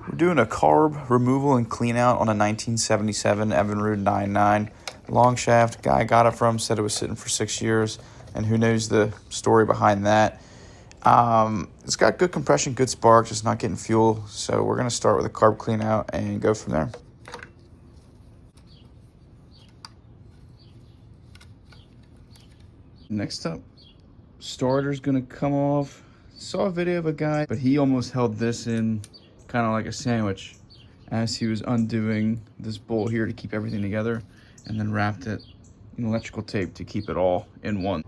We're doing a carb removal and clean out on a 1977 Evinrude 9.9 long shaft. Guy got it from, said it was sitting for 6 years, and who knows the story behind that. It's got good compression, good spark, just not getting fuel. So we're going to start with a carb clean out and go from there. Next up, starter's going to come off. Saw a video of a guy, but he almost held this in kind of like a sandwich as he was undoing this bolt here to keep everything together, and then wrapped it in electrical tape to keep it all in one.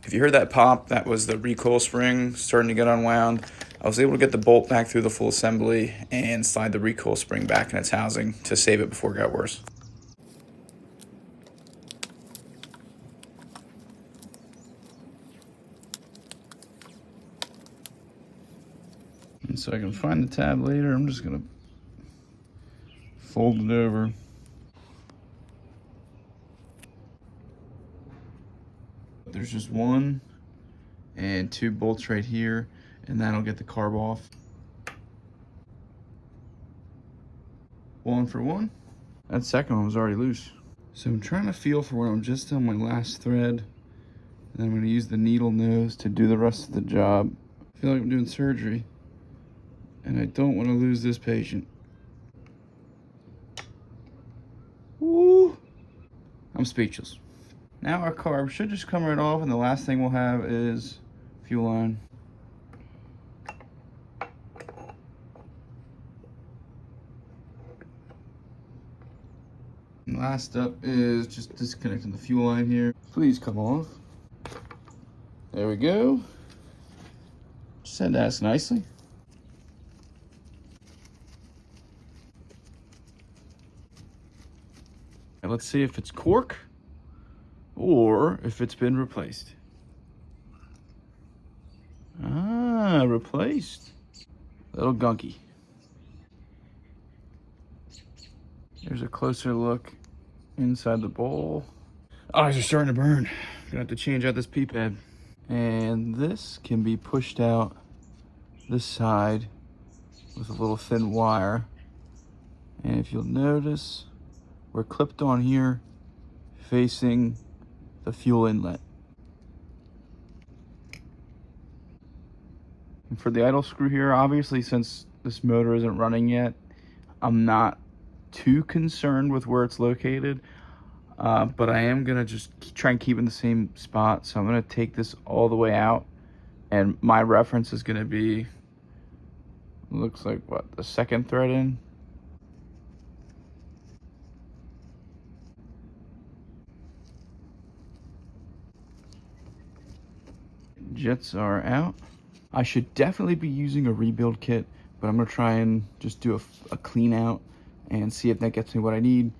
If you heard that pop, that was the recoil spring starting to get unwound. I was able to get the bolt back through the full assembly and slide the recoil spring back in its housing to save it before it got worse. And so I can find the tab later, I'm just gonna fold it over. There's just one and two bolts right here, and that'll get the carb off. One for one. That second one was already loose. So I'm trying to feel for when I'm just on my last thread, and I'm gonna use the needle nose to do the rest of the job. I feel like I'm doing surgery, and I don't want to lose this patient. Woo! I'm speechless. Now our carb should just come right off, and the last thing we'll have is fuel line. And last up is just disconnecting the fuel line here. Please come off. There we go. Just had to ask nicely. And let's see if it's cork or if it's been replaced. Ah, replaced. A little gunky. Here's a closer look inside the bowl. Eyes are starting to burn. Gonna have to change out this P-pad. And this can be pushed out this side with a little thin wire. And if you'll notice, we're clipped on here facing the fuel inlet. And for the idle screw here, obviously since this motor isn't running yet, I'm not too concerned with where it's located, but I am gonna just try and keep it in the same spot. So I'm gonna take this all the way out, and my reference is gonna be, looks like what, the second thread in. Jets are out. I should definitely be using a rebuild kit, but I'm gonna try and just do a clean out and see if that gets me what I need.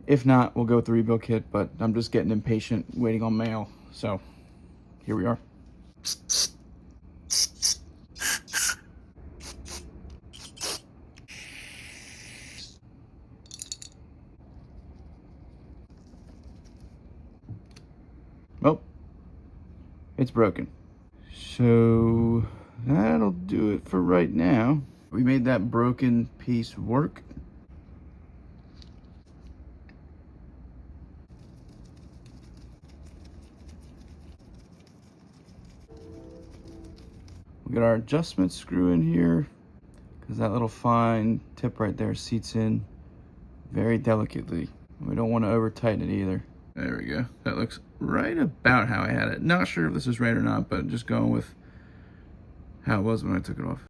If not, we'll go with the rebuild kit, but I'm just getting impatient waiting on mail. So here we are. Oh, it's broken. So that'll do it for right now. We made that broken piece work. We got our adjustment screw in here, because that little fine tip right there seats in very delicately. We don't want to over tighten it either. There we go. That looks right about how I had it. Not sure if this is right or not, but just going with how it was when I took it off.